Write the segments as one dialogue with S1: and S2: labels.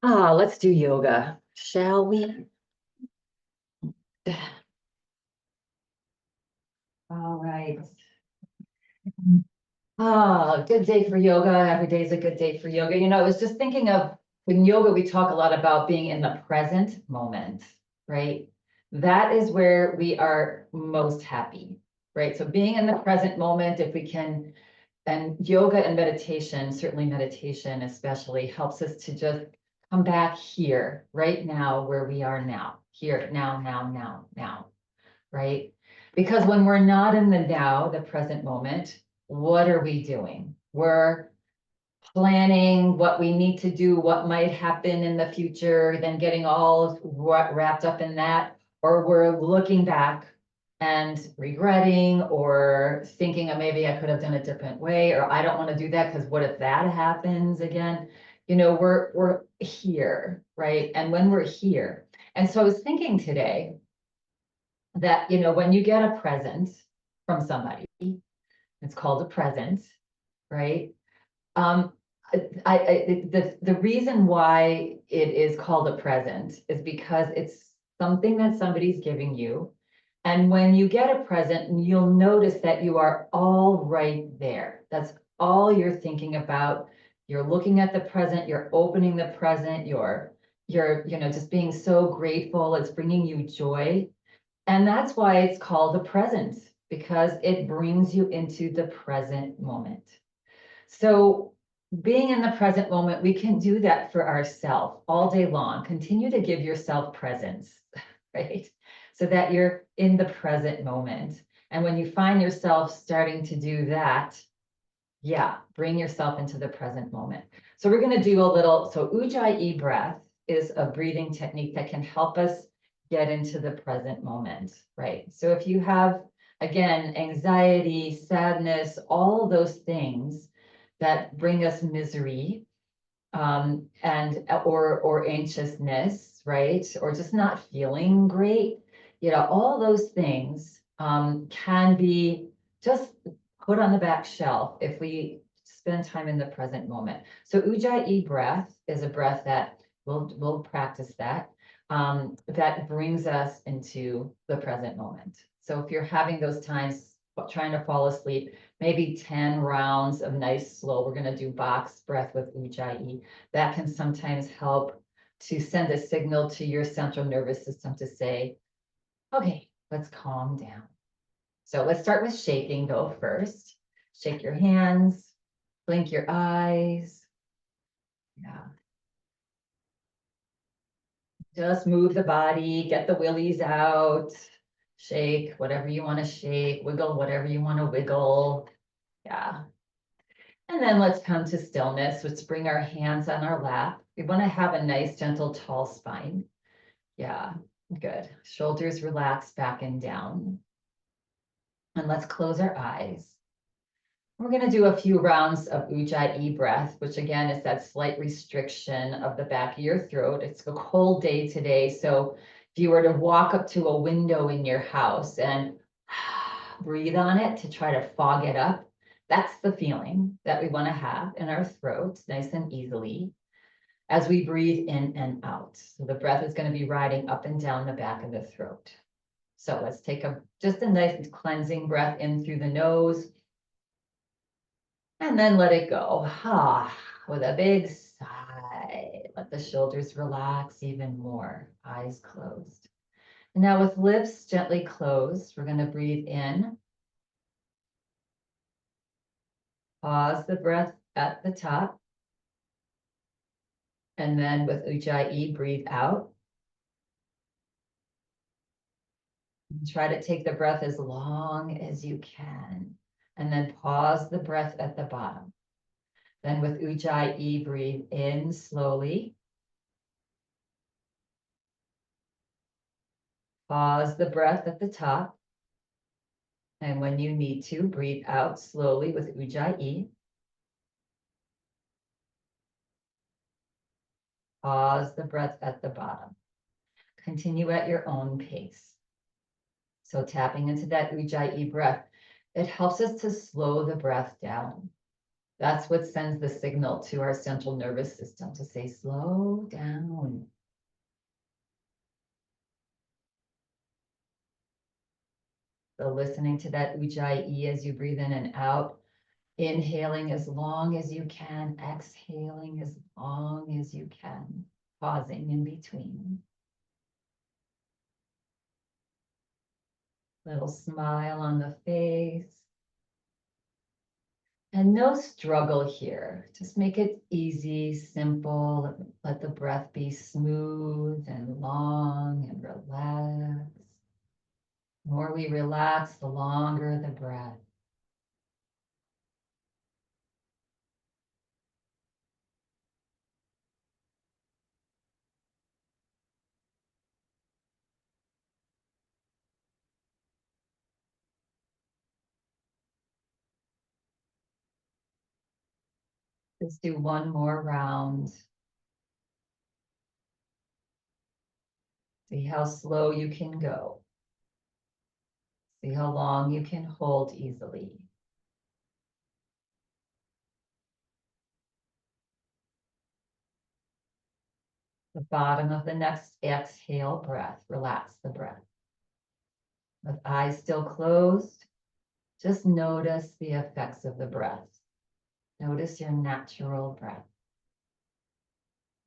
S1: Let's do yoga, shall we? All right. Good day for yoga. Every day is a good day for yoga. I was just thinking of in yoga, we talk a lot about being in the present moment, right? That is where we are most happy, right? So being in the present moment, if we can, and yoga and meditation, certainly meditation especially, helps us to just come back here, right now, where we are now, here, now, right? Because when we're not in the now, the present moment, what are we doing? We're planning what we need to do, what might happen in the future, then getting all wrapped up in that, or we're looking back and regretting or thinking, oh, maybe I could have done a different way, or I don't want to do that because what if that happens again? We're here, right? And when we're here, and so I was thinking today that, when you get a present from somebody, it's called a present, right? Um, the reason why it is called a present is because it's something that somebody's giving you. And when you get a present, you'll notice that you are all right there. That's all you're thinking about. You're looking at the present, you're opening the present, you're, just being so grateful. It's bringing you joy. And that's why it's called a present, because it brings you into the present moment. So being in the present moment, we can do that for ourselves all day long. Continue to give yourself presents, right? So that you're in the present moment. And when you find yourself starting to do that, yeah, bring yourself into the present moment. So we're going to do so Ujjayi breath is a breathing technique that can help us get into the present moment, right? So if you have, again, anxiety, sadness, all those things that bring us misery, or anxiousness, right? Or just not feeling great, all those things can be just put on the back shelf if we spend time in the present moment. So Ujjayi breath is a breath that we'll practice that brings us into the present moment. So if you're having those times trying to fall asleep, maybe 10 rounds of nice slow, we're going to do box breath with Ujjayi. That can sometimes help to send a signal to your central nervous system to say, okay, let's calm down. So let's start with shaking though first. Shake your hands, blink your eyes. Yeah. Just move the body, get the willies out, shake whatever you want to shake, wiggle whatever you want to wiggle. Yeah. And then let's come to stillness. Let's bring our hands on our lap. We want to have a nice, gentle, tall spine. Yeah, good. Shoulders relax back and down. And let's close our eyes. We're going to do a few rounds of Ujjayi breath, which again is that slight restriction of the back of your throat. It's a cold day today. So if you were to walk up to a window in your house and breathe on it to try to fog it up, that's the feeling that we want to have in our throat, nice and easily, as we breathe in and out. So the breath is going to be riding up and down the back of the throat. So let's take just a nice cleansing breath in through the nose. And then let it go. With a big sigh. Let the shoulders relax even more. Eyes closed. And now with lips gently closed, we're going to breathe in. Pause the breath at the top. And then with Ujjayi, breathe out. Try to take the breath as long as you can. And then pause the breath at the bottom. Then with Ujjayi, breathe in slowly. Pause the breath at the top. And when you need to, breathe out slowly with Ujjayi. Pause the breath at the bottom. Continue at your own pace. So tapping into that Ujjayi breath, it helps us to slow the breath down. That's what sends the signal to our central nervous system to say, slow down. So listening to that ujjayi as you breathe in and out, inhaling as long as you can, exhaling as long as you can, pausing in between. Little smile on the face. And no struggle here. Just make it easy, simple. Let the breath be smooth and long and relaxed. The more we relax, the longer the breath. Let's do one more round. See how slow you can go. See how long you can hold easily. The bottom of the next exhale breath, relax the breath. With eyes still closed, just notice the effects of the breath. Notice your natural breath.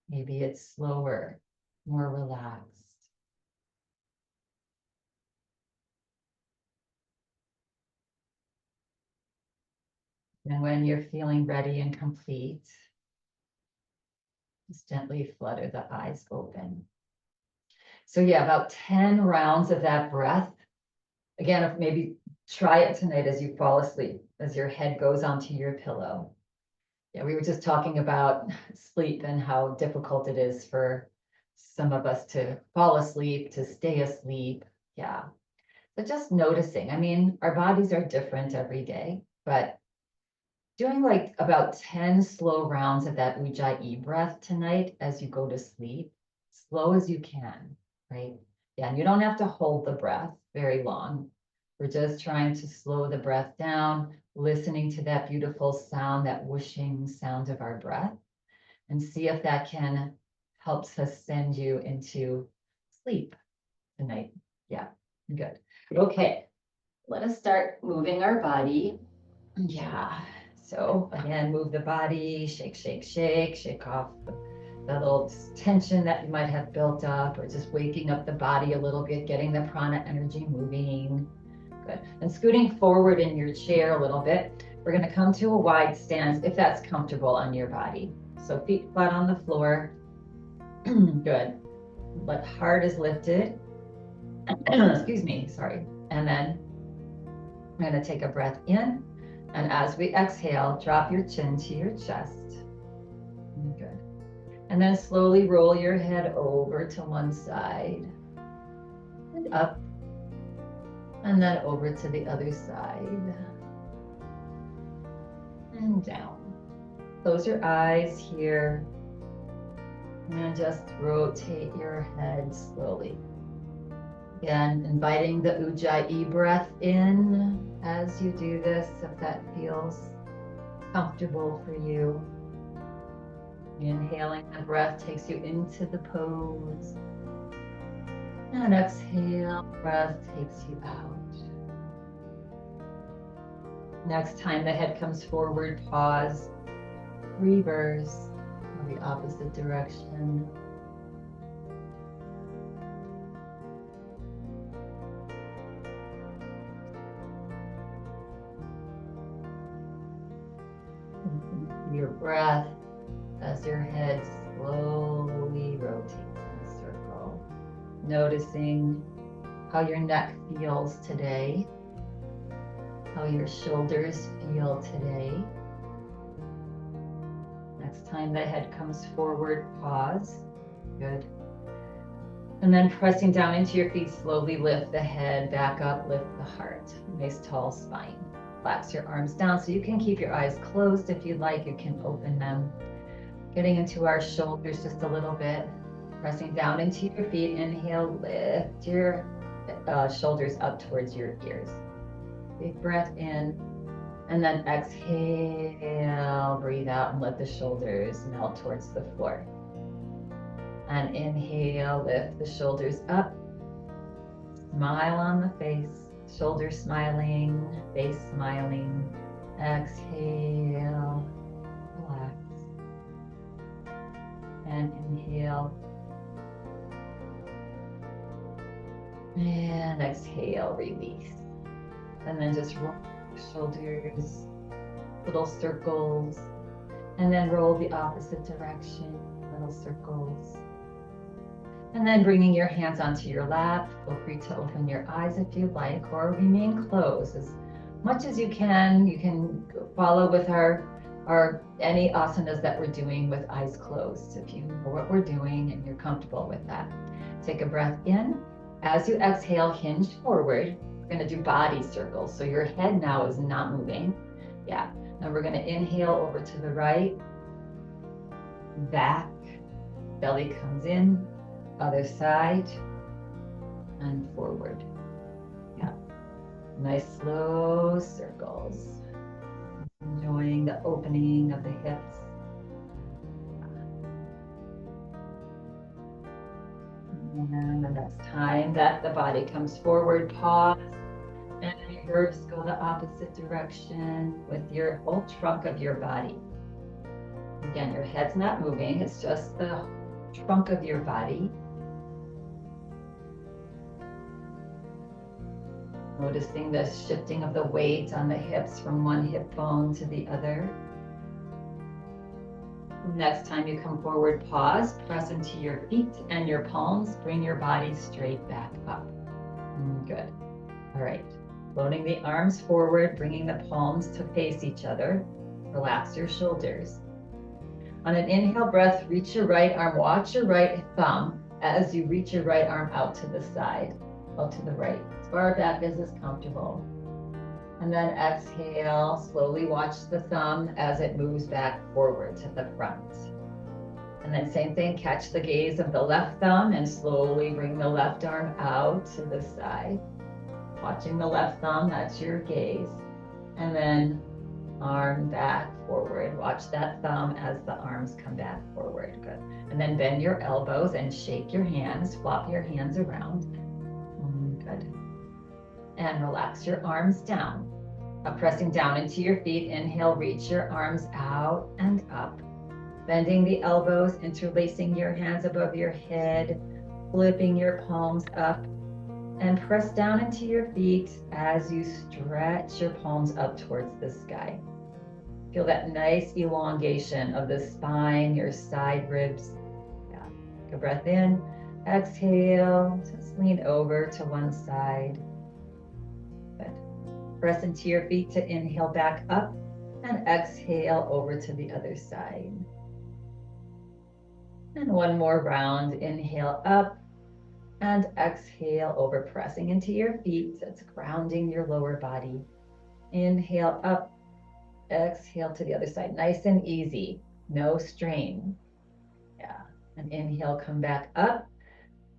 S1: Maybe it's slower, more relaxed. And when you're feeling ready and complete, just gently flutter the eyes open. So yeah, about 10 rounds of that breath. Again, if maybe try it tonight as you fall asleep, as your head goes onto your pillow. Yeah, we were just talking about sleep and how difficult it is for some of us to fall asleep, to stay asleep. Yeah. So just noticing, I mean, our bodies are different every day, but doing like about 10 slow rounds of that ujjayi breath tonight as you go to sleep, slow as you can, right? Yeah, and you don't have to hold the breath very long. We're just trying to slow the breath down, listening to that beautiful sound, that whooshing sound of our breath, and see if that can help us send you into sleep tonight. Yeah, good. Okay, let us start moving our body. Yeah. So again, move the body, shake, shake, shake, shake off the little tension that you might have built up, or just waking up the body a little bit, getting the prana energy moving. Good. And scooting forward in your chair a little bit. We're going to come to a wide stance if that's comfortable on your body. So feet flat on the floor. Good. But heart is lifted. Excuse me, sorry. And then I'm going to take a breath in. And as we exhale, drop your chin to your chest. Good. And then slowly roll your head over to one side and up. And then over to the other side. And down. Close your eyes here. And just rotate your head slowly. Again, inviting the ujjayi breath in as you do this, if that feels comfortable for you. Inhaling, the breath takes you into the pose. And exhale, breath takes you out. Next time the head comes forward, pause, reverse, or the opposite direction. Your breath as your head slowly rotates in a circle. Noticing how your neck feels today, how your shoulders feel today. Next time the head comes forward, pause. Good. And then pressing down into your feet, slowly lift the head back up, lift the heart. Nice tall spine. Relax your arms down so you can keep your eyes closed. If you'd like, you can open them. Getting into our shoulders just a little bit. Pressing down into your feet. Inhale, lift your shoulders up towards your ears. Big breath in And then exhale, breathe out and let the shoulders melt towards the floor. And inhale, lift the shoulders up. Smile on the face, shoulders smiling, face smiling. Exhale, relax. And inhale. And exhale, release. And then just roll the shoulders, little circles. And then roll the opposite direction, little circles. And then bringing your hands onto your lap. Feel free to open your eyes if you like, or remain closed as much as you can. You can follow with our any asanas that we're doing with eyes closed, if you know what we're doing and you're comfortable with that. Take a breath in. As you exhale, hinge forward. We're going to do body circles. So your head now is not moving. Yeah. And we're going to inhale over to the right, back, belly comes in, other side, and forward. Yeah. Nice slow circles. Enjoying the opening of the hips. And the next time that the body comes forward, pause and reverse, go the opposite direction with your whole trunk of your body. Again, your head's not moving, it's just the trunk of your body. Noticing the shifting of the weight on the hips from one hip bone to the other. Next time you come forward, pause, press into your feet and your palms, bring your body straight back up. Good. All right. Loading the arms forward, bringing the palms to face each other. Relax your shoulders. On an inhale breath, reach your right arm, watch your right thumb as you reach your right arm out to the side, out to the right, as far back as is comfortable. And then exhale, slowly watch the thumb as it moves back forward to the front. And then same thing, catch the gaze of the left thumb and slowly bring the left arm out to the side. Watching the left thumb, that's your gaze. And then arm back forward. Watch that thumb as the arms come back forward. Good. And then bend your elbows and shake your hands, flop your hands around. Good. And relax your arms down. Pressing down into your feet, inhale, reach your arms out and up. Bending the elbows, interlacing your hands above your head, flipping your palms up, and press down into your feet as you stretch your palms up towards the sky. Feel that nice elongation of the spine, your side ribs. Yeah. Take a breath in, exhale, just lean over to one side. Good. Press into your feet to inhale back up and exhale over to the other side. And one more round, inhale up and exhale over, pressing into your feet. That's grounding your lower body. Inhale up, exhale to the other side. Nice and easy, no strain. Yeah, and inhale, come back up.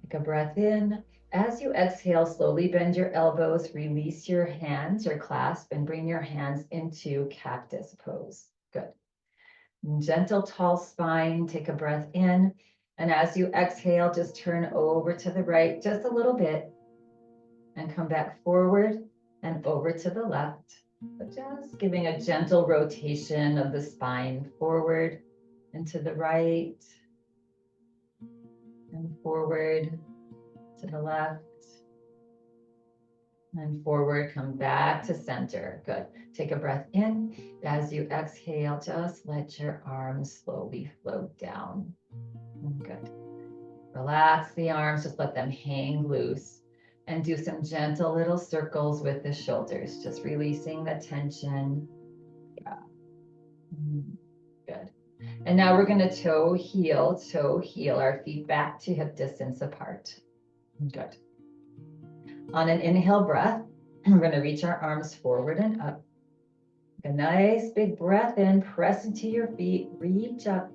S1: Take a breath in. As you exhale, slowly bend your elbows, release your hands, your clasp, and bring your hands into cactus pose. Good. Gentle, tall spine. Take a breath in. And as you exhale, just turn over to the right just a little bit and come back forward and over to the left. But just giving a gentle rotation of the spine forward and to the right and forward to the left and forward, come back to center. Good. Take a breath in. As you exhale, just let your arms slowly float down. Good. Relax the arms, just let them hang loose and do some gentle little circles with the shoulders, just releasing the tension. Yeah. Good. And now we're going to toe heel, our feet back to hip distance apart. Good. On an inhale breath, we're going to reach our arms forward and up. A nice big breath in, press into your feet, reach up.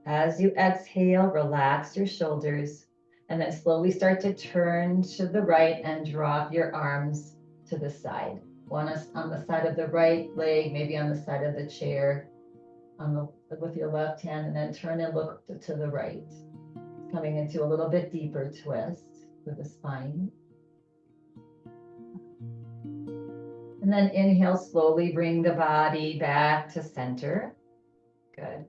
S1: As you exhale, relax your shoulders, and then slowly start to turn to the right and drop your arms to the side. One is on the side of the right leg, maybe on the side of the chair, with your left hand, and then turn and look to the right. Coming into a little bit deeper twist with the spine. And then inhale, slowly bring the body back to center. Good.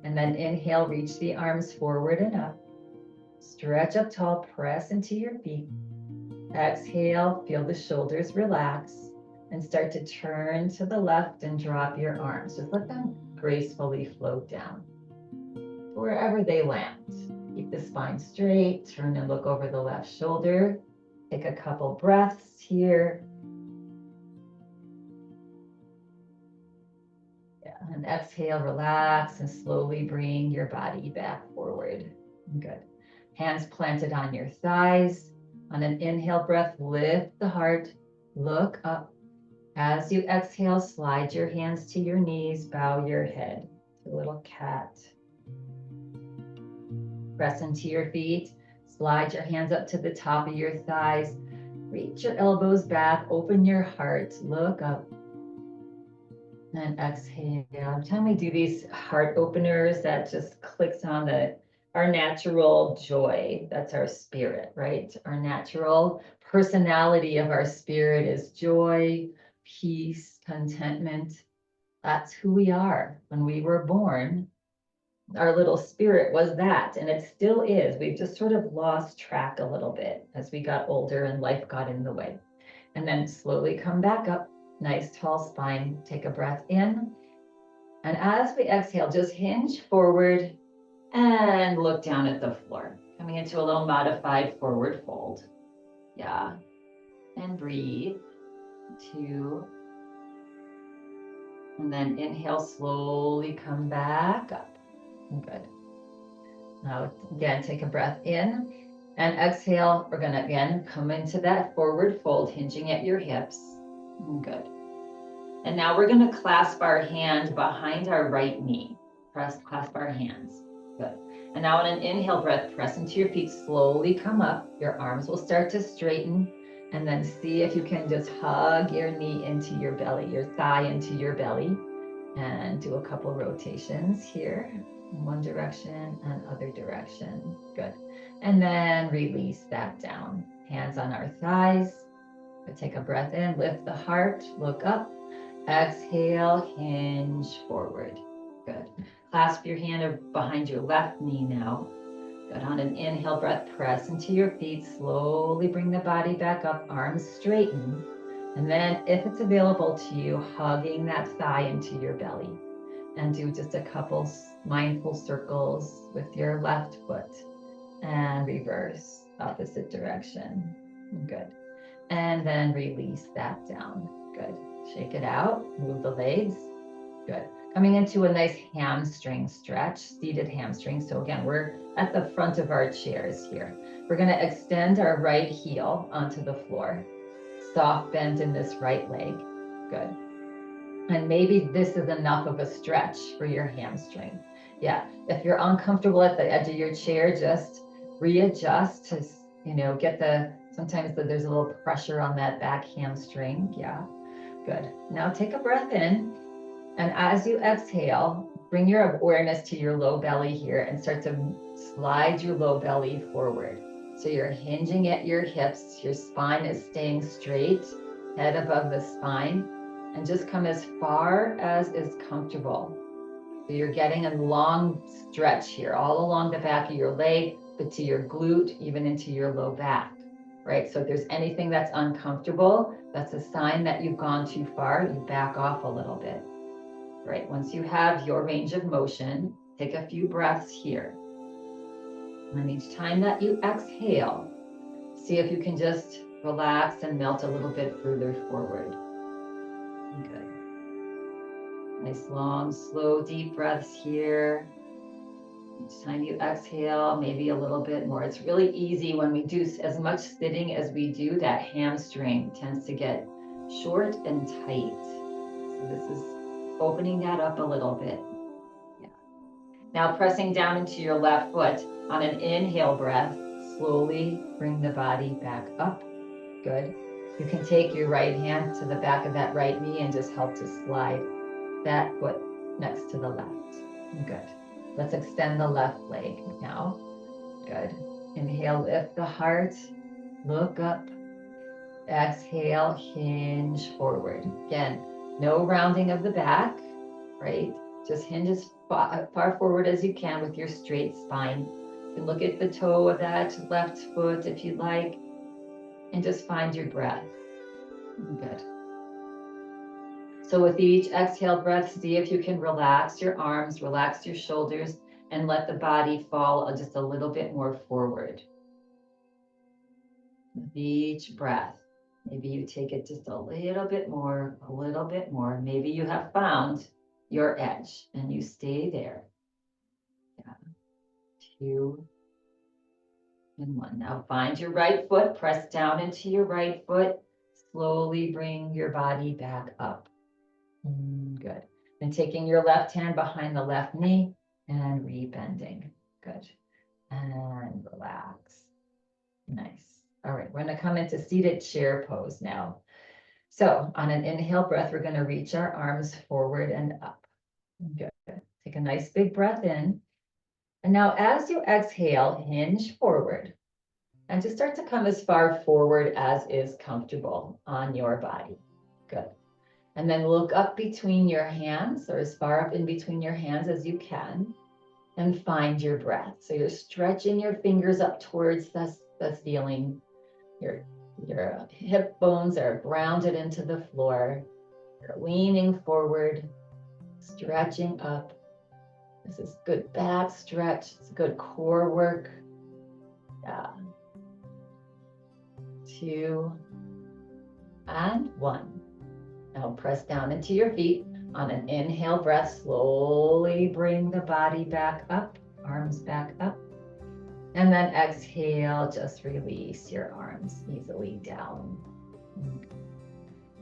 S1: And then inhale, reach the arms forward and up. Stretch up tall, press into your feet. Exhale, feel the shoulders relax and start to turn to the left and drop your arms. Just let them gracefully float down wherever they land. Keep the spine straight, turn and look over the left shoulder. Take a couple breaths here. Yeah, and exhale, relax, and slowly bring your body back forward. Good. Hands planted on your thighs. On an inhale breath, lift the heart, look up. As you exhale, slide your hands to your knees, bow your head to a little cat. Press into your feet, slide your hands up to the top of your thighs, reach your elbows back, open your heart, look up. And exhale. Every time we do these heart openers, that just clicks on our natural joy. That's our spirit, right? Our natural personality of our spirit is joy, peace, contentment. That's who we are. When we were born, our little spirit was that, and it still is. We've just sort of lost track a little bit as we got older and life got in the way. And then slowly come back up. Nice tall spine. Take a breath in. And as we exhale, just hinge forward and look down at the floor. Coming into a little modified forward fold. Yeah. And breathe. 2. And then inhale, slowly come back up. Good. Now again, take a breath in and exhale. We're gonna again come into that forward fold, hinging at your hips. Good. And now we're gonna clasp our hand behind our right knee. Clasp our hands. Good. And now on an inhale breath, press into your feet, slowly come up. Your arms will start to straighten. And then see if you can just hug your knee into your belly, your thigh into your belly. And do a couple rotations here. One direction and other direction. Good. And then release that down. Hands on our thighs. Take a breath in, lift the heart, look up. Exhale, hinge forward. Good. Clasp your hand behind your left knee now. Good. On an inhale breath, press into your feet. Slowly bring the body back up, arms straighten. And then if it's available to you, hugging that thigh into your belly. And do just a couple mindful circles with your left foot. And reverse, opposite direction. Good. And then release that down. Good. Shake it out, move the legs. Good. Coming into a nice hamstring stretch, seated hamstring. So again, we're at the front of our chairs here. We're gonna extend our right heel onto the floor. Soft bend in this right leg. Good. And maybe this is enough of a stretch for your hamstring. Yeah, if you're uncomfortable at the edge of your chair, just readjust to, sometimes there's a little pressure on that back hamstring. Yeah, good. Now take a breath in. And as you exhale, bring your awareness to your low belly here and start to slide your low belly forward. So you're hinging at your hips, your spine is staying straight, head above the spine, and just come as far as is comfortable. So you're getting a long stretch here, all along the back of your leg, but to your glute, even into your low back, right? So if there's anything that's uncomfortable, that's a sign that you've gone too far, you back off a little bit. Right, once you have your range of motion, take a few breaths here. And each time that you exhale, see if you can just relax and melt a little bit further forward. Good. Nice, long, slow, deep breaths here. Each time you exhale, maybe a little bit more. It's really easy when we do as much sitting as we do, that hamstring tends to get short and tight. So this is opening that up a little bit. Yeah. Now pressing down into your left foot on an inhale breath, slowly bring the body back up. Good. You can take your right hand to the back of that right knee and just help to slide that foot next to the left. Good. Let's extend the left leg now. Good. Inhale, lift the heart, look up. Exhale, hinge forward. Again, no rounding of the back, right? Just hinge as far forward as you can with your straight spine. You can look at the toe of that left foot if you'd like, and just find your breath. Good. So with each exhale breath, see if you can relax your arms, relax your shoulders, and let the body fall just a little bit more forward. With each breath, maybe you take it just a little bit more, a little bit more. Maybe you have found your edge and you stay there. Yeah. 2 and 1. Now find your right foot, press down into your right foot. Slowly bring your body back up. Good. And taking your left hand behind the left knee and rebending. Good. And relax. Nice. All right, we're going to come into seated chair pose now. So on an inhale breath, we're going to reach our arms forward and up. Good. Take a nice big breath in. And now as you exhale, hinge forward. And just start to come as far forward as is comfortable on your body. Good. And then look up between your hands, or as far up in between your hands as you can, and find your breath. So you're stretching your fingers up towards the ceiling. Your hip bones are grounded into the floor. You're leaning forward, stretching up. This is good back stretch. It's good core work. Yeah. 2 and 1. Now press down into your feet. On an inhale breath, slowly bring the body back up, arms back up. And then exhale, just release your arms easily down.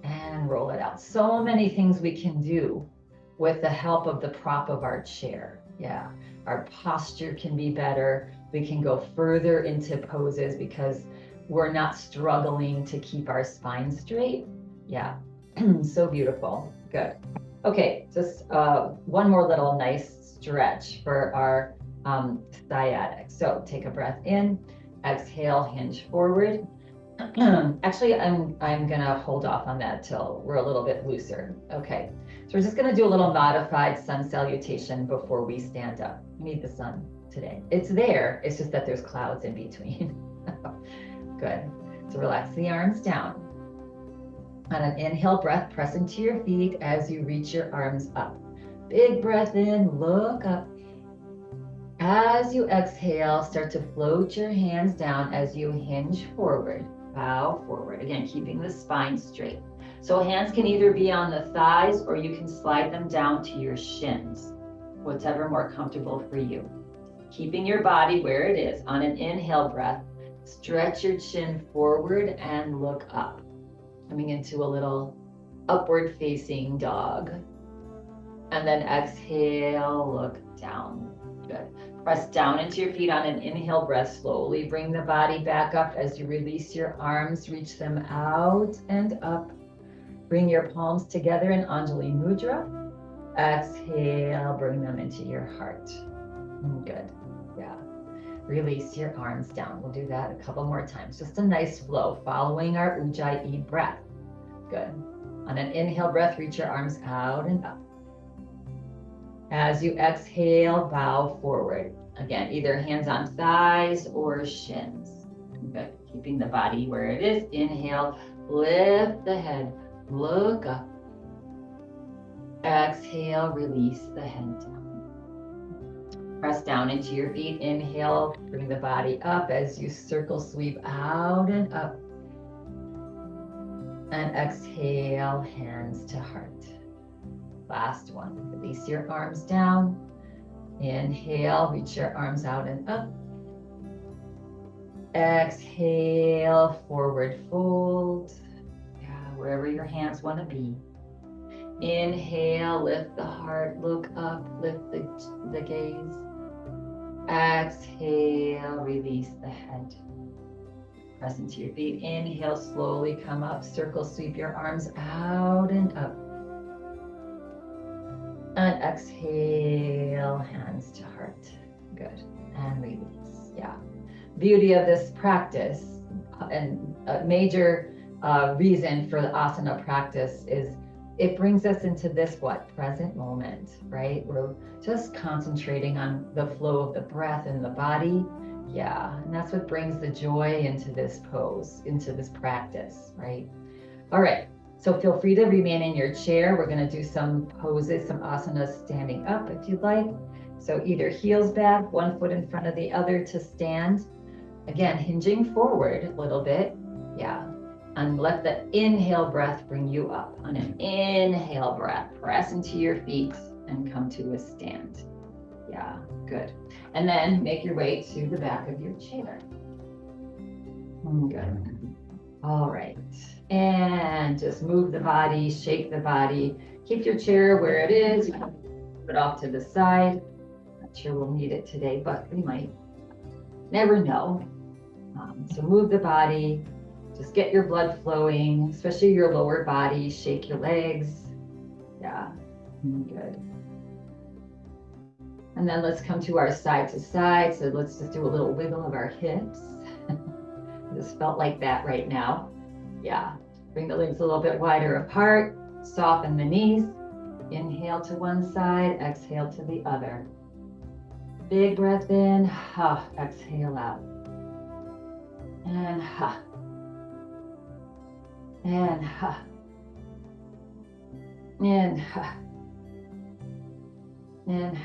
S1: And roll it out. So many things we can do with the help of the prop of our chair. Yeah, our posture can be better. We can go further into poses because we're not struggling to keep our spine straight. Yeah, so beautiful. Good. Okay, just one more little nice stretch for our sciatic. So take a breath in, exhale, hinge forward. Actually, I'm gonna hold off on that till we're a little bit looser. Okay, so we're just gonna do a little modified sun salutation before we stand up. We need the sun today. It's there, it's just that there's clouds in between. Good. So relax the arms down. On an inhale breath, press into your feet as you reach your arms up. Big breath in, look up. As you exhale, start to float your hands down as you hinge forward, bow forward. Again, keeping the spine straight. So hands can either be on the thighs or you can slide them down to your shins, whatever more comfortable for you. Keeping your body where it is. On an inhale breath, stretch your chin forward and look up. Coming into a little upward facing dog. And then exhale, look down. Good. Press down into your feet on an inhale breath. Slowly bring the body back up as you release your arms. Reach them out and up. Bring your palms together in Anjali Mudra. Exhale, bring them into your heart. Good. Yeah. Release your arms down. We'll do that a couple more times. Just a nice flow following our Ujjayi breath. Good. On an inhale breath, reach your arms out and up. As you exhale, bow forward. Again, either hands on thighs or shins. Good. Keeping the body where it is. Inhale, lift the head, look up. Exhale, release the head down. Press down into your feet. Inhale, bring the body up as you circle sweep out and up. And exhale, hands to heart. Last one. Release your arms down. Inhale, reach your arms out and up. Exhale, forward fold. Yeah, wherever your hands want to be. Inhale, lift the heart, look up, lift the gaze. Exhale, release the head. Press into your feet. Inhale, slowly come up. Circle, sweep your arms out and up. And exhale, hands to heart. Good. And release. Yeah. Beauty of this practice and a major reason for the asana practice is it brings us into this present moment, right? We're just concentrating on the flow of the breath in the body. Yeah, and that's what brings the joy into this pose, into this practice, right? All right, so feel free to remain in your chair. We're gonna do some poses, some asanas standing up if you'd like. So either heels back, one foot in front of the other to stand. Again, hinging forward a little bit. Yeah, and let the inhale breath bring you up. On an inhale breath, press into your feet and come to a stand. Yeah, good. And then make your way to the back of your chair. Good. All right. And just move the body, shake the body. Keep your chair where it is. Move it off to the side. Not sure we'll need it today, but we might. Never know. So move the body. Just get your blood flowing, especially your lower body. Shake your legs. Yeah, good. And then let's come to our side to side. So let's just do a little wiggle of our hips. Just felt like that right now. Yeah, bring the legs a little bit wider apart. Soften the knees. Inhale to one side, exhale to the other. Big breath in, exhale out. And and and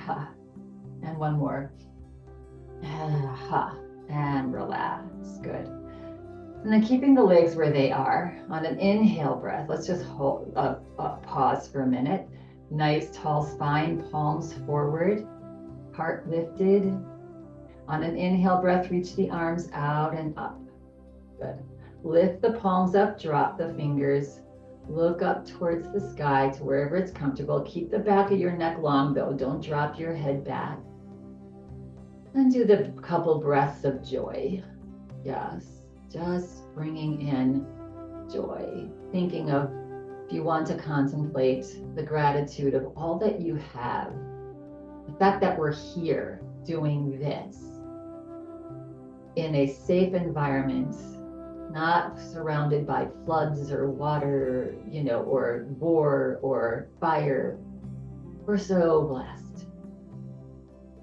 S1: and one more. And relax. Good. And then keeping the legs where they are on an inhale breath. Let's just hold pause for a minute. Nice tall spine, palms forward, heart lifted. On an inhale breath, reach the arms out and up. Good. Lift the palms up, drop the fingers. Look up towards the sky to wherever it's comfortable. Keep the back of your neck long though. Don't drop your head back. And do the couple breaths of joy. Yes, just bringing in joy. Thinking of, if you want to contemplate the gratitude of all that you have. The fact that we're here doing this in a safe environment, not surrounded by floods or water, or war or fire. We're so blessed.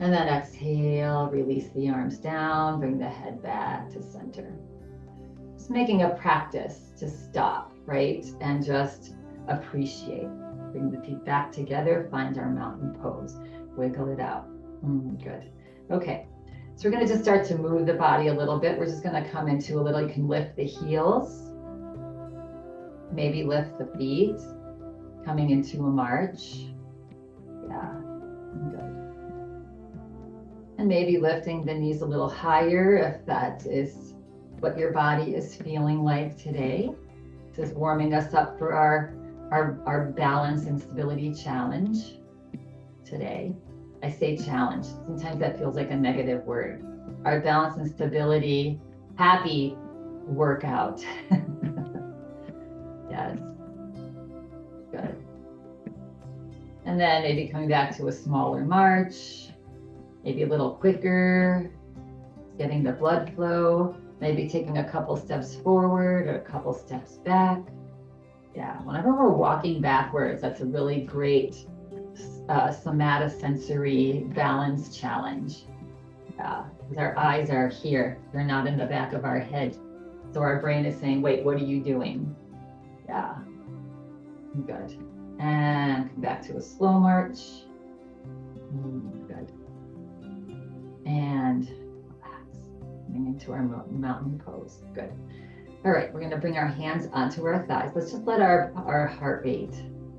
S1: And then exhale, release the arms down, bring the head back to center. Just making a practice to stop, right? And just appreciate. Bring the feet back together, find our mountain pose. Wiggle it out. Good. Okay. So we're going to just start to move the body a little bit. We're just going to come into a little, you can lift the heels, maybe lift the feet, coming into a march. Yeah, good. And maybe lifting the knees a little higher if that is what your body is feeling like today. This is warming us up for our balance and stability challenge today. I say challenge. Sometimes that feels like a negative word. Our balance and stability, happy workout. Yes. Good. And then maybe coming back to a smaller march, maybe a little quicker, getting the blood flow, maybe taking a couple steps forward or a couple steps back. Yeah, whenever we're walking backwards, that's a really great somatosensory balance challenge. Yeah, because our eyes are here. They're not in the back of our head. So our brain is saying, wait, what are you doing? Yeah, good. And come back to a slow march. Good. And relax. Coming into our mountain pose. Good. All right, we're gonna bring our hands onto our thighs. Let's just let our heart rate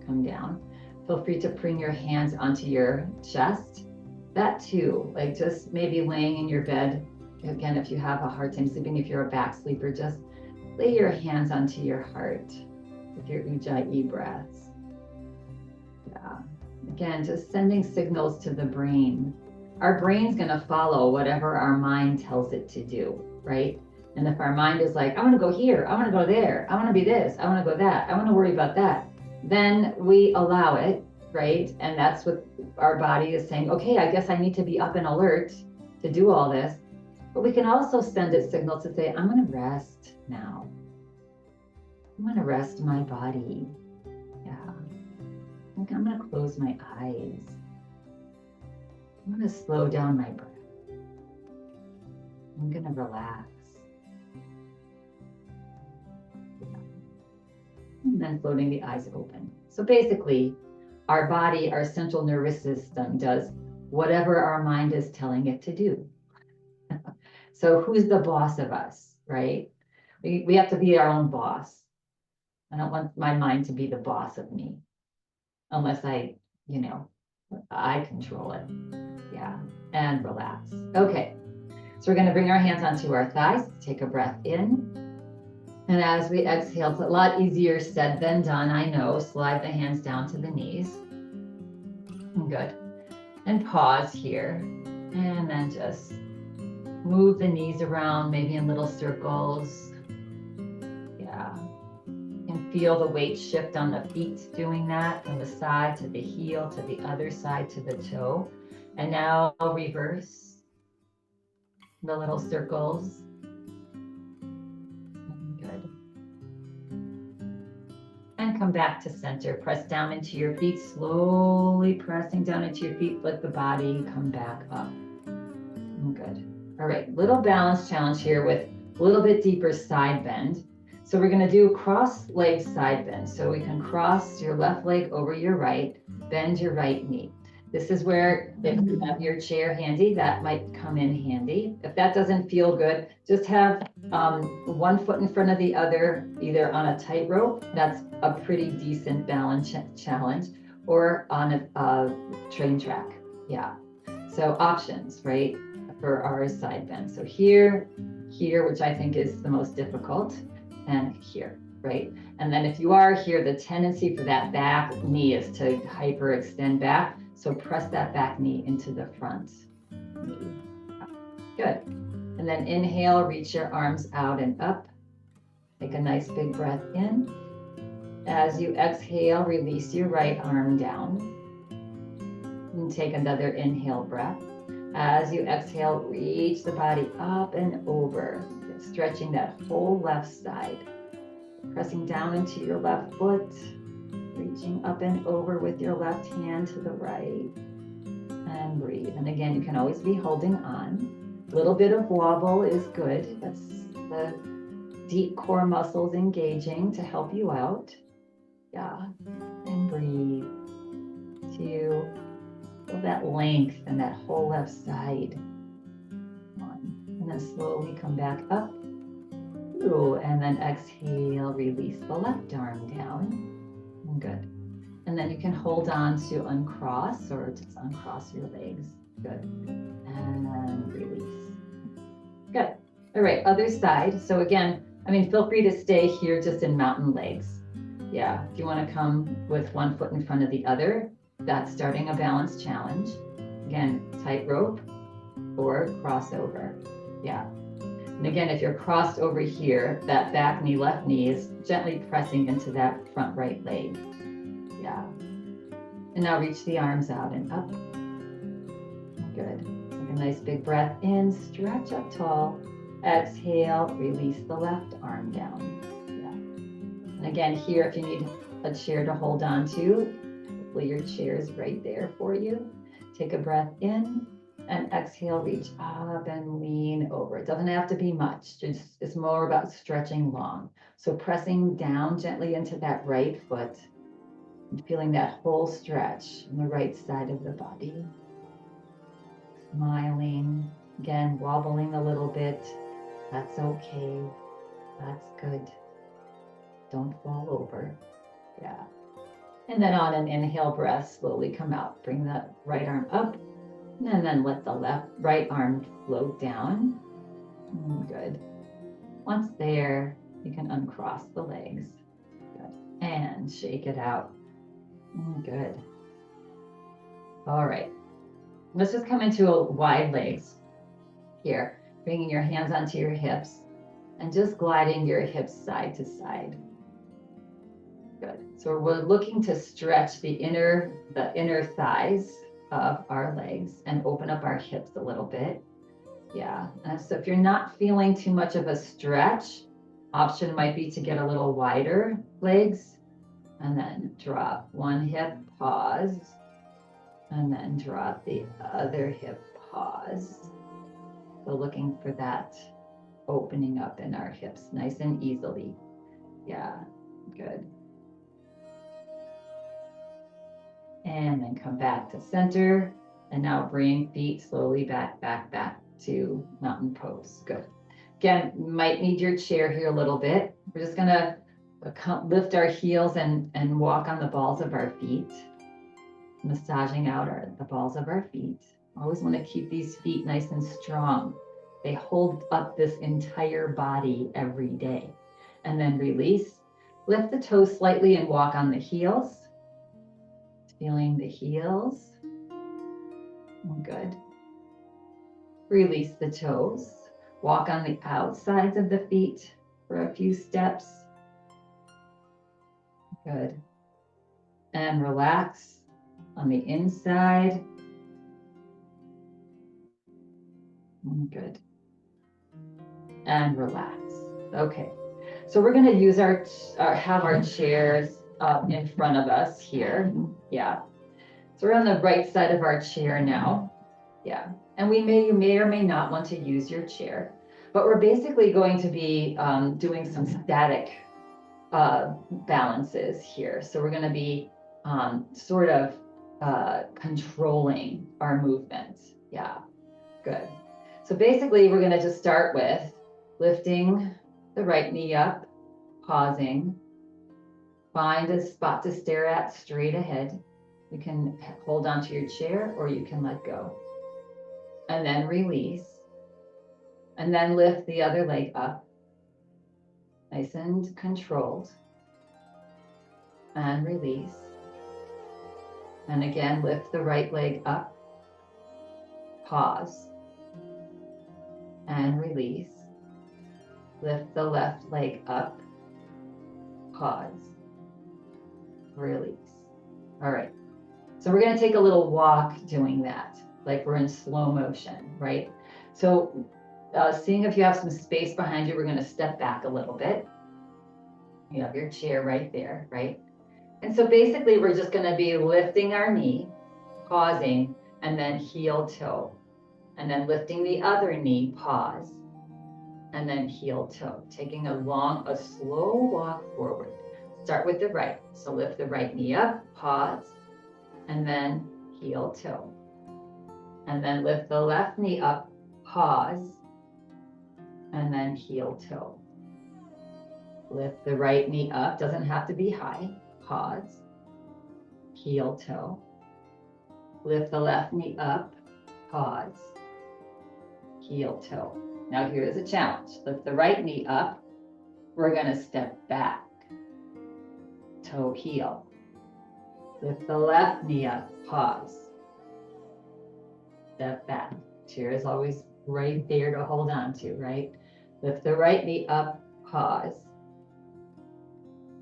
S1: come down. Feel free to bring your hands onto your chest. That too, like just maybe laying in your bed. Again, if you have a hard time sleeping, if you're a back sleeper, just lay your hands onto your heart with your Ujjayi breaths. Yeah. Again, just sending signals to the brain. Our brain's gonna follow whatever our mind tells it to do, right? And if our mind is like, I want to go here, I want to go there, I want to be this, I want to go that, I want to worry about that, then we allow it, right? And that's what our body is saying, okay, I guess I need to be up and alert to do all this. But we can also send it signals to say, I'm going to rest now. I'm going to rest my body. Yeah. I'm going to close my eyes. I'm going to slow down my breath. I'm going to relax. And then floating the eyes open. So basically, our body, our central nervous system does whatever our mind is telling it to do. So who's the boss of us, right? We have to be our own boss. I don't want my mind to be the boss of me unless I control it. Yeah, and relax. Okay, so we're going to bring our hands onto our thighs, take a breath in. And as we exhale, it's a lot easier said than done, I know. Slide the hands down to the knees. Good. And pause here. And then just move the knees around, maybe in little circles. Yeah. And feel the weight shift on the feet doing that, from the side to the heel, to the other side, to the toe. And now I'll reverse the little circles. Good. And come back to center. Press down into your feet, slowly pressing down into your feet. Let the body come back up. Good. All right, little balance challenge here with a little bit deeper side bend. So we're going to do cross leg side bend. So we can cross your left leg over your right, bend your right knee. This is where, if you have your chair handy, that might come in handy. If that doesn't feel good, just have one foot in front of the other, either on a tightrope, that's a pretty decent balance challenge, or on a train track. Yeah. So options, right, for our side bend. So here, which I think is the most difficult, and here, right? And then if you are here, the tendency for that back knee is to hyperextend back. So press that back knee into the front knee. Good. And then inhale, reach your arms out and up. Take a nice big breath in. As you exhale, release your right arm down. And take another inhale breath. As you exhale, reach the body up and over, stretching that whole left side. Pressing down into your left foot, reaching up and over with your left hand to the right, and breathe. And again, you can always be holding on. A little bit of wobble is good. That's the deep core muscles engaging to help you out. Yeah, and breathe. 2, feel that length and that whole left side. 1, and then slowly come back up. 2, and then exhale, release the left arm down. Good. And then you can hold on to uncross, or just uncross your legs. Good. And release. Good. All right, other side. So again, feel free to stay here just in mountain legs. Yeah, if you want to come with one foot in front of the other, that's starting a balance challenge. Again, tightrope or crossover. Yeah. And again, if you're crossed over here, that back knee, left knee is gently pressing into that front right leg. Yeah. And now reach the arms out and up. Good. Take a nice big breath in, stretch up tall. Exhale, release the left arm down. Yeah. And again, here, if you need a chair to hold on to, hopefully your chair is right there for you. Take a breath in. And exhale, reach up and lean over. It doesn't have to be much. It's more about stretching long. So pressing down gently into that right foot and feeling that whole stretch on the right side of the body. Smiling, again, wobbling a little bit. That's okay. That's good. Don't fall over. Yeah. And then on an inhale breath, slowly come out. Bring that right arm up. And then let the right arm float down. Good. Once there, you can uncross the legs. Good. And shake it out. Good. All right. Let's just come into a wide legs here. Bringing your hands onto your hips. and just gliding your hips side to side. Good. So we're looking to stretch the inner thighs of our legs and open up our hips a little bit. Yeah. So if you're not feeling too much of a stretch, option might be to get a little wider legs and then drop one hip, pause, and then drop the other hip, pause. So looking for that opening up in our hips nice and easily. Yeah, good. And then come back to center. And now bring feet slowly back to mountain pose. Good. Again, might need your chair here a little bit. We're just gonna lift our heels and walk on the balls of our feet, massaging out the balls of our feet. Always want to keep these feet nice and strong. They hold up this entire body every day. And then release. Lift the toes slightly and walk on the heels. Feeling the heels. Good. Release the toes. Walk on the outsides of the feet for a few steps. Good. And relax on the inside. Good. And relax. Okay. So we're going to use have our chairs in front of us here. Yeah. So we're on the right side of our chair now. Yeah. And you may or may not want to use your chair, but we're basically going to be doing some static balances here. So we're going to be sort of controlling our movements. Yeah. Good. So basically we're going to just start with lifting the right knee up, pausing, find a spot to stare at straight ahead. You can hold onto your chair or you can let go. And then release. And then lift the other leg up. Nice and controlled. And release. And again, lift the right leg up. Pause. And release. Lift the left leg up. Pause. Release. All right. So we're going to take a little walk doing that, like we're in slow motion, right? So seeing if you have some space behind you, we're going to step back a little bit. You have your chair right there, right? And so basically we're just going to be lifting our knee, pausing, and then heel toe. And then lifting the other knee, pause, and then heel toe. Taking a slow walk forward. Start with the right. So lift the right knee up, pause, and then heel toe. And then lift the left knee up, pause, and then heel toe. Lift the right knee up, doesn't have to be high, pause, heel toe. Lift the left knee up, pause, heel toe. Now here's a challenge. Lift the right knee up, we're gonna step back, toe heel. Lift the left knee up, pause, step back. Chair is always right there to hold on to, right? Lift the right knee up, pause,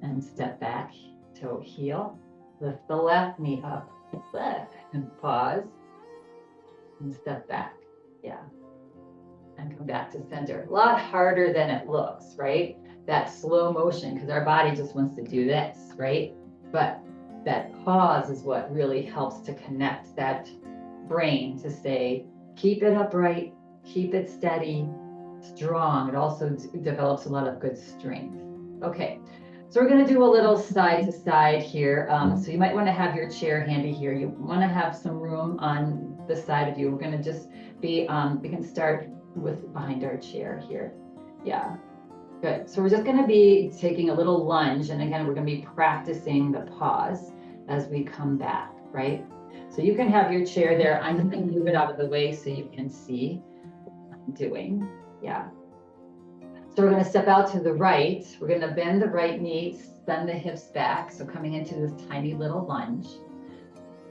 S1: and step back, toe heel. Lift the left knee up, and pause, and step back, yeah. And come back to center. A lot harder than it looks, right? That slow motion, because our body just wants to do this, right? But that pause is what really helps to connect that brain to say, keep it upright, keep it steady, strong. It also develops a lot of good strength. Okay, so we're going to do a little side to side here. So you might want to have your chair handy here. You want to have some room on the side of you. We're going to just be, we can start with behind our chair here. Yeah. Good. So we're just going to be taking a little lunge. And again, we're going to be practicing the pause as we come back, right? So you can have your chair there. I'm just going to move it out of the way so you can see what I'm doing. Yeah. So we're going to step out to the right. We're going to bend the right knee, send the hips back. So coming into this tiny little lunge.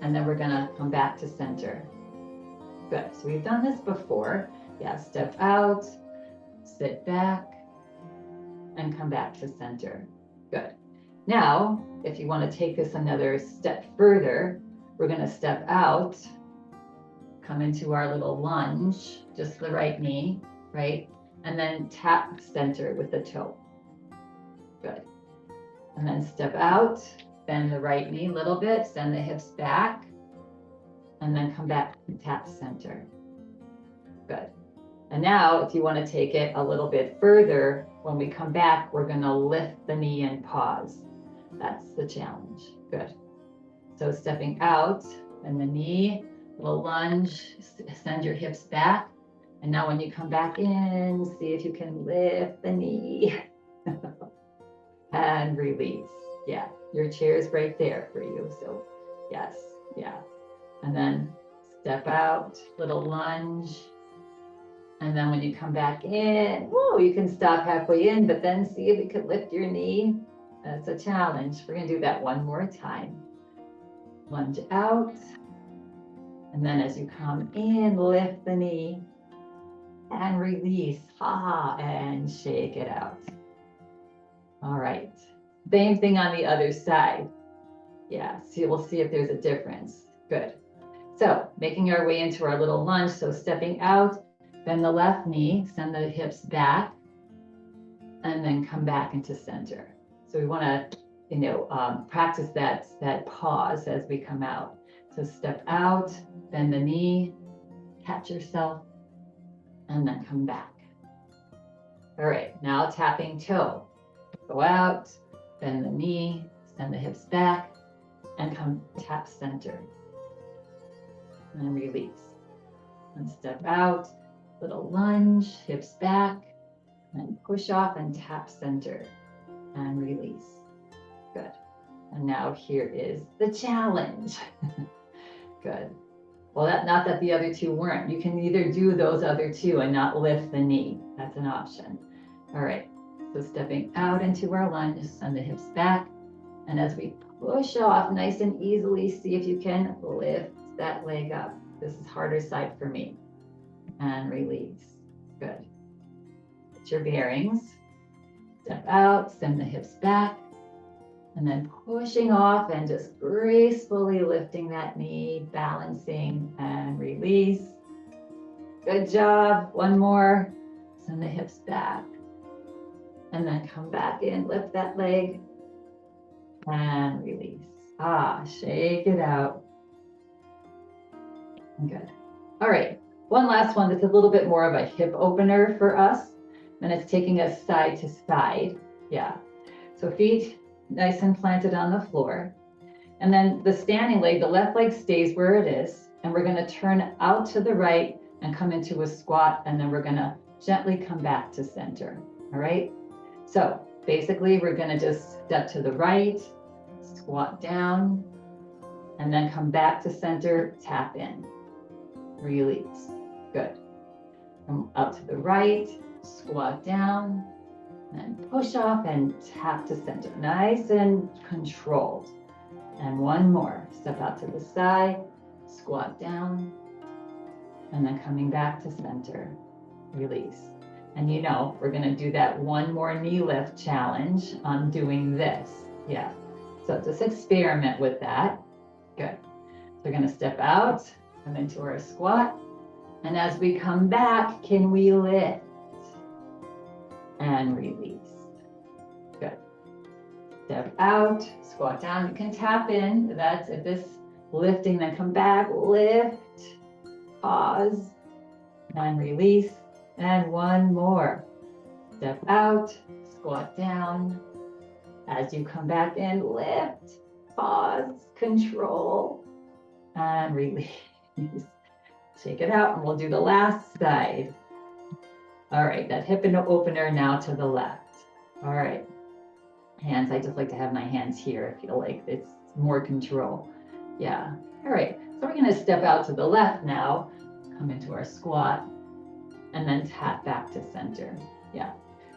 S1: And then we're going to come back to center. Good. So we've done this before. Yeah. Step out, sit back, and come back to center. Good. Now, if you want to take this another step further, we're going to step out, come into our little lunge, just the right knee, right? And then tap center with the toe. Good. And then step out, bend the right knee a little bit, send the hips back, and then come back and tap center. Good. And now, if you want to take it a little bit further, when we come back, we're going to lift the knee and pause. That's the challenge. Good. So stepping out and the knee, little lunge, send your hips back. And now when you come back in, see if you can lift the knee and release. Yeah, your chair's right there for you. So yes, yeah. And then step out, little lunge. And then when you come back in, whoa, you can stop halfway in, but then see if you could lift your knee. That's a challenge. We're going to do that one more time. Lunge out. And then as you come in, lift the knee and release. And shake it out. All right. Same thing on the other side. Yeah, see, we'll see if there's a difference. Good. So making our way into our little lunge. So stepping out, bend the left knee, send the hips back, and then come back into center. So we want to, practice that pause as we come out. So step out, bend the knee, catch yourself, and then come back. All right, now tapping toe. Go out, bend the knee, send the hips back, and come tap center. And release. And step out, little lunge, hips back, and push off and tap center. And release. Good. And now here is the challenge. Good. Well, not that the other two weren't. You can either do those other two and not lift the knee. That's an option. All right. So stepping out into our lunge, send the hips back. And as we push off nice and easily, see if you can lift that leg up. This is harder side for me. And release. Good. Get your bearings. Step out, send the hips back. And then pushing off and just gracefully lifting that knee, balancing and release. Good job. One more. Send the hips back. And then come back in, lift that leg and release. Shake it out. Good. All right. One last one that's a little bit more of a hip opener for us. And it's taking us side to side. Yeah. So feet nice and planted on the floor. And then the standing leg, the left leg stays where it is. And we're going to turn out to the right and come into a squat. And then we're going to gently come back to center. All right. So basically, we're going to just step to the right, squat down, and then come back to center, tap in, release. Good. Come out to the right, squat down, and push off and tap to center. Nice and controlled. And one more. Step out to the side, squat down, and then coming back to center, release. And we're going to do that one more knee lift challenge on doing this. Yeah. So just experiment with that. Good. So we're going to step out, come into our squat. And as we come back, can we lift and release? Good. Step out, squat down. You can tap in. That's if this lifting, then come back, lift, pause, and release. And one more. Step out, squat down. As you come back in, lift, pause, control, and release. Shake it out, and we'll do the last side. All right, that hip and opener now to the left. All right. Hands, I just like to have my hands here. I feel like it's more control. Yeah. All right, so we're going to step out to the left now, come into our squat, and then tap back to center. Yeah.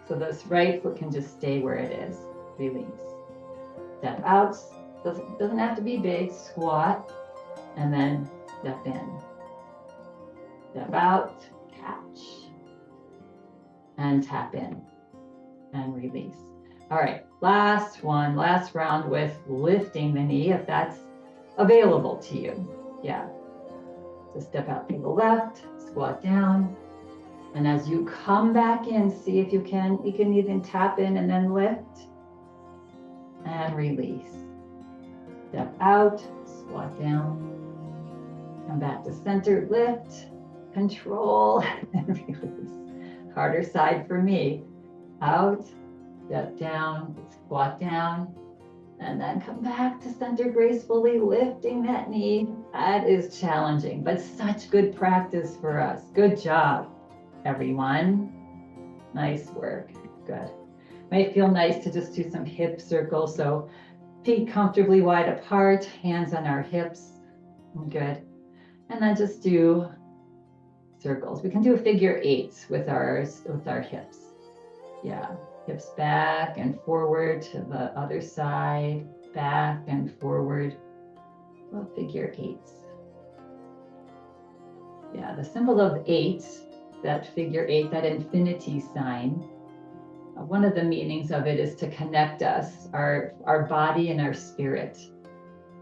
S1: So this right foot can just stay where it is. Release. Step out. Doesn't have to be big. Squat. And then step in. Step out. Catch. And tap in. and release. All right, last one, last round with lifting the knee if that's available to you. Yeah. So step out to the left, squat down. And as you come back in, see if you can even tap in and then lift and release. Step out, squat down. Come back to center, lift, control, and release. Harder side for me. Out, step down, squat down, and then come back to center gracefully, lifting that knee. That is challenging, but such good practice for us. Good job, everyone. Nice work. Good. Might feel nice to just do some hip circles. So feet comfortably wide apart, hands on our hips. Good. And then just do circles. We can do figure eights with our hips. Yeah. Hips back and forward to the other side, back and forward. Well, figure eights. Yeah, the symbol of eight, that figure eight, that infinity sign, one of the meanings of it is to connect us, our body and our spirit.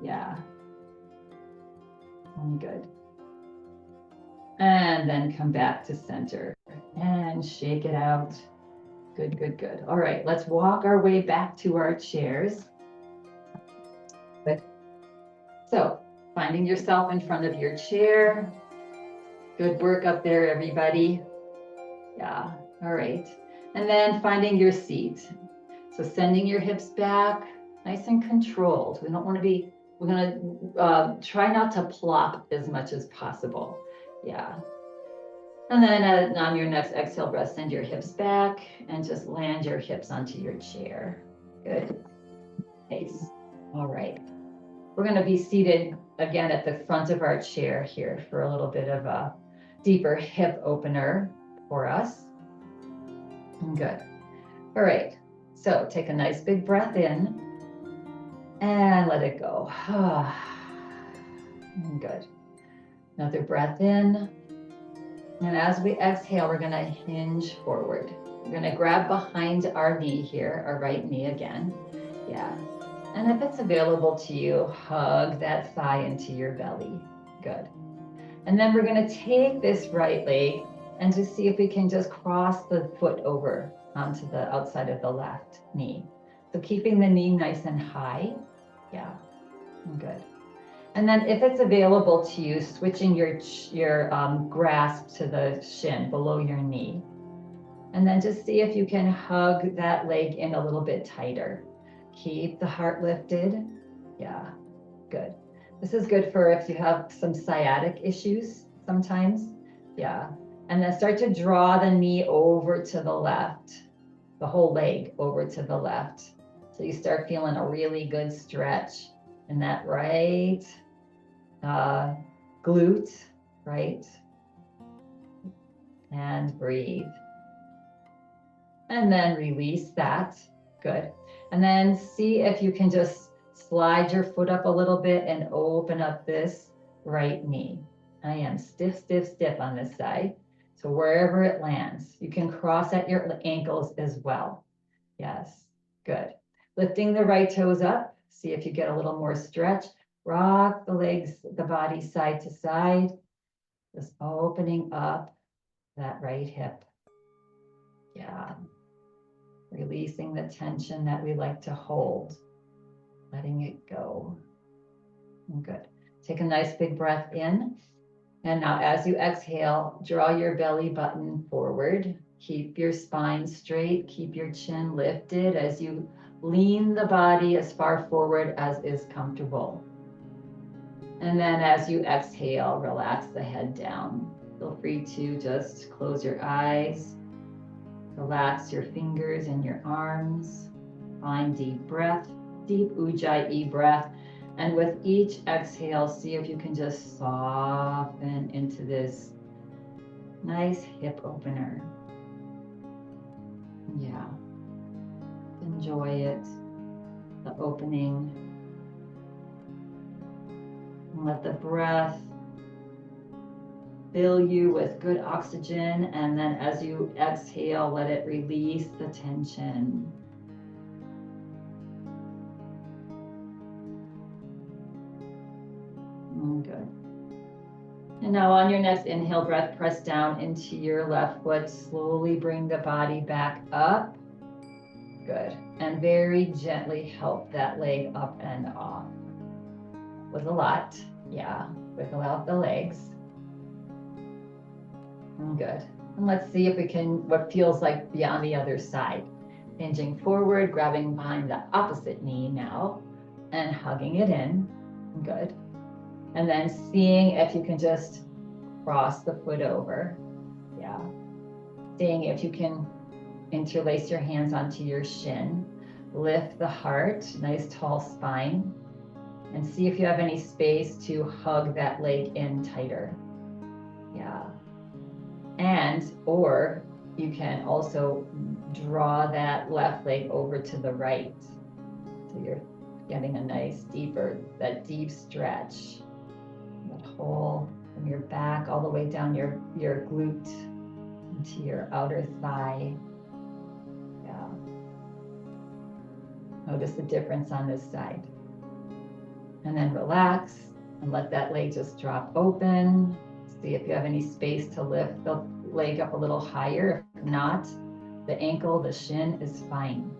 S1: Yeah. Good. And then come back to center and shake it out. Good, good, good. All right, let's walk our way back to our chairs. Good. So, finding yourself in front of your chair. Good work up there, everybody. Yeah, all right. And then finding your seat. So sending your hips back, nice and controlled. We don't want to be, we're gonna try not to plop as much as possible. Yeah. And then on your next exhale breath, send your hips back and just land your hips onto your chair. Good. Nice. All right. We're going to be seated again at the front of our chair here for a little bit of a deeper hip opener for us. Good. All right. So take a nice big breath in and let it go. Good. Another breath in. And as we exhale, we're going to hinge forward. We're going to grab behind our knee here, our right knee again. Yeah. And if it's available to you, hug that thigh into your belly. Good. And then we're going to take this right leg and just see if we can just cross the foot over onto the outside of the left knee. So keeping the knee nice and high. Yeah. Good. And then if it's available to you, switching your grasp to the shin below your knee. And then just see if you can hug that leg in a little bit tighter. Keep the heart lifted. Yeah, good. This is good for if you have some sciatic issues sometimes. Yeah. And then start to draw the knee over to the left, the whole leg over to the left. So you start feeling a really good stretch in that right glute, right? And breathe. And then release that. Good. And then see if you can just slide your foot up a little bit and open up this right knee. I am stiff, stiff, stiff on this side. So wherever it lands, you can cross at your ankles as well. Yes, good. Lifting the right toes up. See if you get a little more stretch. Rock the legs, the body side to side. Just opening up that right hip. Yeah. Releasing the tension that we like to hold. Letting it go. Good. Take a nice big breath in. And now as you exhale, draw your belly button forward. Keep your spine straight. Keep your chin lifted as you lean the body as far forward as is comfortable. And then as you exhale, relax the head down. Feel free to just close your eyes. Relax your fingers and your arms. Find deep breath, deep ujjayi breath. And with each exhale, see if you can just soften into this nice hip opener. Yeah. Enjoy it, the opening. And let the breath fill you with good oxygen. And then as you exhale, let it release the tension. Good. And now on your next inhale breath, press down into your left foot. Slowly bring the body back up. Good. And very gently help that leg up and off. Was a lot. Yeah. Wiggle out the legs. Good. And let's see if we can, what feels like be on the other side. Hinging forward, grabbing behind the opposite knee now, and hugging it in. Good. And then seeing if you can just cross the foot over. Yeah. Seeing if you can interlace your hands onto your shin. Lift the heart, nice tall spine. And see if you have any space to hug that leg in tighter. Yeah. And, or you can also draw that left leg over to the right. So you're getting a nice that deep stretch. That whole from your back all the way down your glute into your outer thigh. Yeah. Notice the difference on this side. And then relax and let that leg just drop open. See if you have any space to lift the leg up a little higher. If not, the ankle, the shin is fine.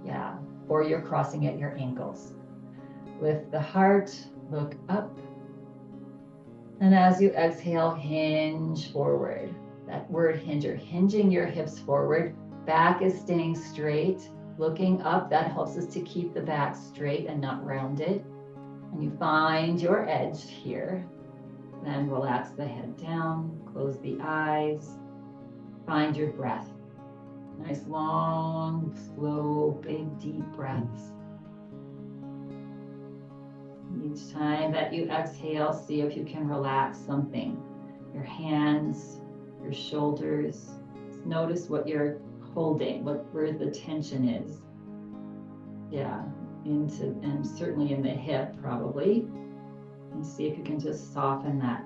S1: Yeah. Or you're crossing at your ankles. Lift the heart, look up. And as you exhale, hinge forward. That word hinge, you're hinging your hips forward. Back is staying straight. Looking up, that helps us to keep the back straight and not rounded. And you find your edge here. Then relax the head down, close the eyes. Find your breath. Nice, long, slow, big, deep breaths. Each time that you exhale, see if you can relax something. Your hands, your shoulders. Just notice what you're holding, where the tension is. Yeah, and certainly in the hip probably. And see if you can just soften that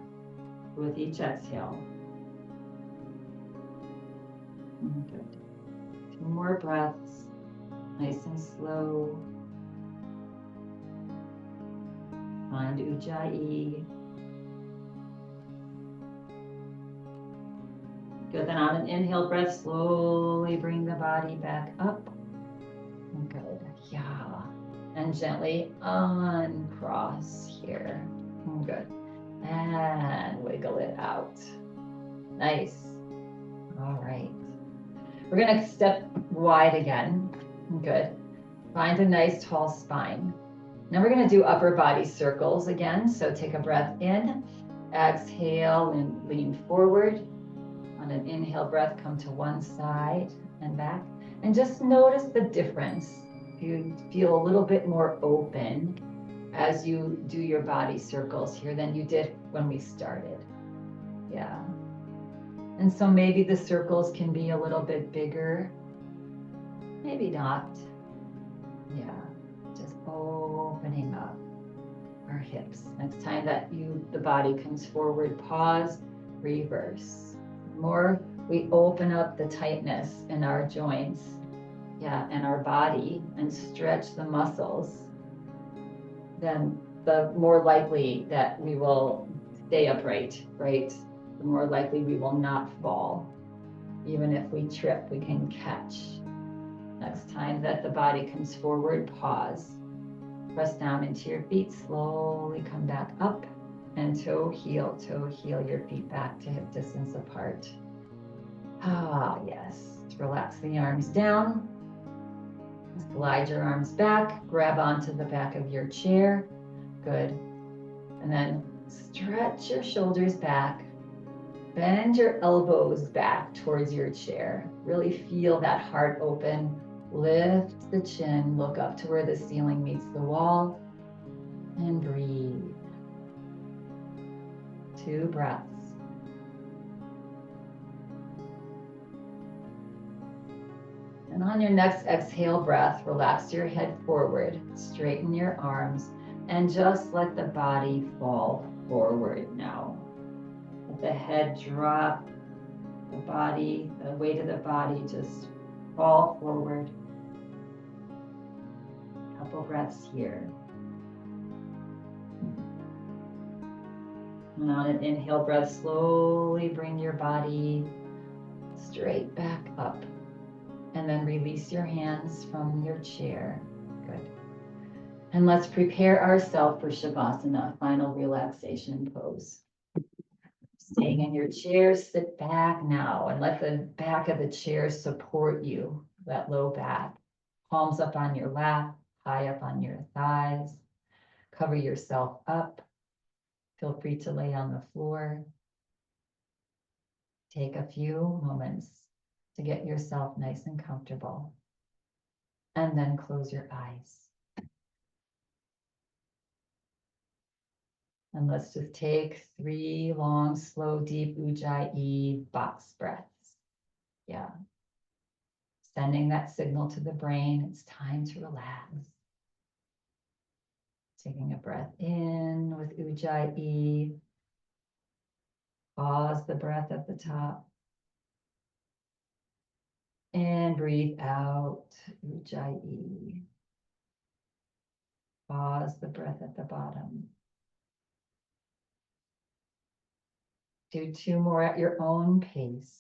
S1: with each exhale. Good. 2 more breaths, nice and slow. Find Ujjayi. Good, then on an inhale breath, slowly bring the body back up. Good, yeah. And gently uncross here. Good. And wiggle it out. Nice. All right. We're gonna step wide again. Good. Find a nice tall spine. Now we're gonna do upper body circles again. So take a breath in, exhale and lean forward. On an inhale breath, come to one side and back. And just notice the difference. You feel a little bit more open as you do your body circles here than you did when we started. Yeah. And so maybe the circles can be a little bit bigger. Maybe not. Yeah. Just opening up our hips. Next time that the body comes forward, pause, reverse. The more we open up the tightness in our joints, yeah, and our body and stretch the muscles, then the more likely that we will stay upright, right? The more likely we will not fall. Even if we trip, we can catch. Next time that the body comes forward, pause. Press down into your feet, slowly come back up, and toe heel your feet back to hip distance apart. Ah, yes. Relax the arms down. Slide your arms back, grab onto the back of your chair. Good. And then stretch your shoulders back. Bend your elbows back towards your chair. Really feel that heart open. Lift the chin, look up to where the ceiling meets the wall, and breathe. 2 breaths. And on your next exhale breath, relax your head forward, straighten your arms, and just let the body fall forward now. the head drop, the body, the weight of the body just fall forward. Couple breaths here. And on an inhale breath, slowly bring your body straight back up. And then release your hands from your chair. Good. And let's prepare ourselves for Shavasana, final relaxation pose. Staying in your chair, sit back now and let the back of the chair support you, that low back. Palms up on your lap, high up on your thighs. Cover yourself up. Feel free to lay on the floor. Take a few moments to get yourself nice and comfortable. And then close your eyes. And let's just take 3 long, slow, deep Ujjayi box breaths. Yeah. Sending that signal to the brain, it's time to relax. Taking a breath in with Ujjayi. Pause the breath at the top. And breathe out, Ujjayi. Pause the breath at the bottom. Do 2 more at your own pace.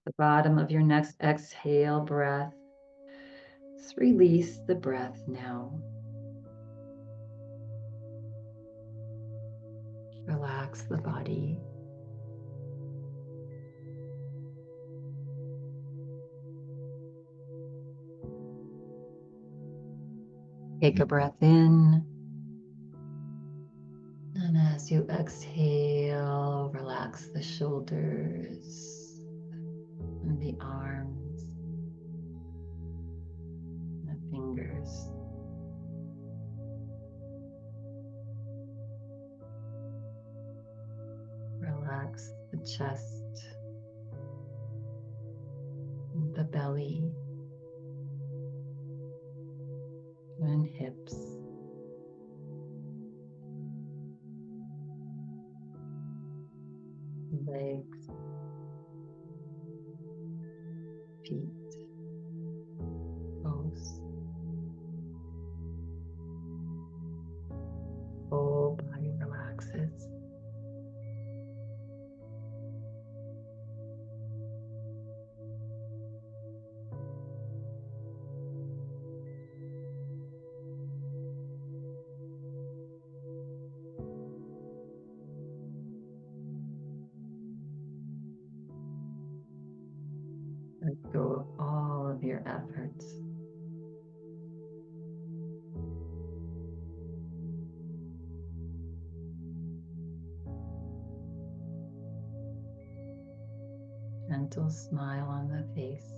S1: The bottom of your next exhale breath. Just release the breath now. Relax the body. Take a breath in. And as you exhale, relax the shoulders and the arms, the fingers. Relax the chest, the belly, and hips. Legs, feet, toes. Whole body relaxes. Let go of all of your efforts. Gentle smile on the face.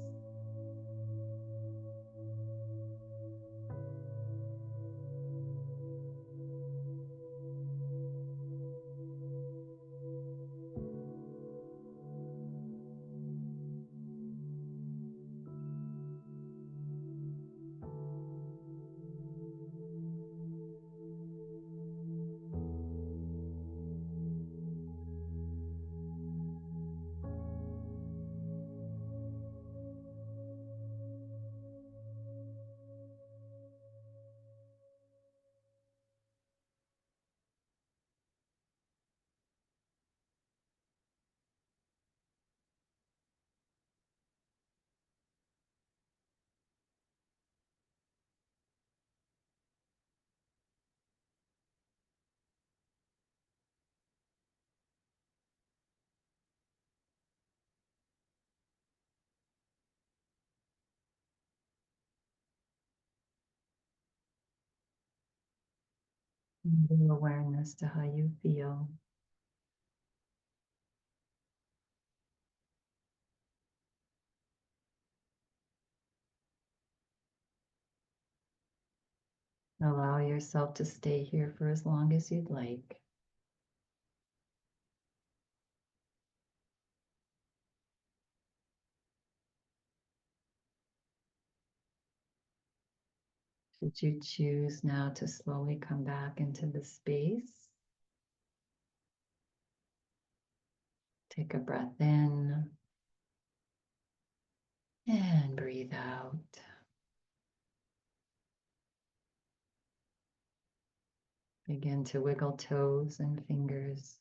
S1: Bring awareness to how you feel. Allow yourself to stay here for as long as you'd like. Should you choose now to slowly come back into the space, take a breath in and breathe out. Begin to wiggle toes and fingers.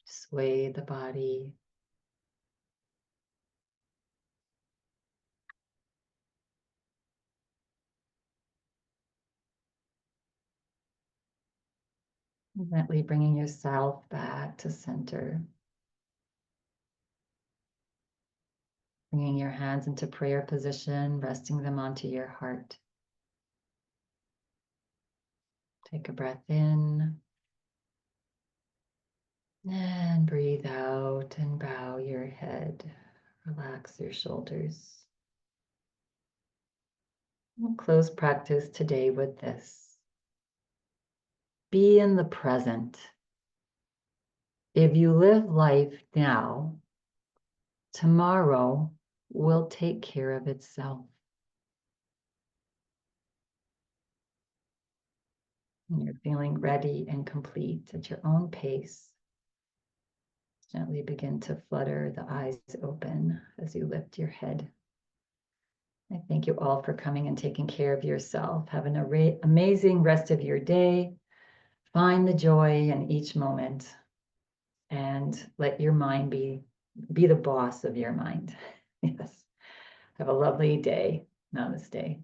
S1: Sway the body. Gently bringing yourself back to center. Bringing your hands into prayer position, resting them onto your heart. Take a breath in and breathe out and bow your head. Relax your shoulders. We'll close practice today with this. Be in the present. If you live life now, tomorrow will take care of itself. When you're feeling ready and complete at your own pace, gently begin to flutter the eyes open as you lift your head. I thank you all for coming and taking care of yourself. Have an amazing rest of your day. Find the joy in each moment and let your mind be the boss of your mind. Yes. Have a lovely day. Namaste.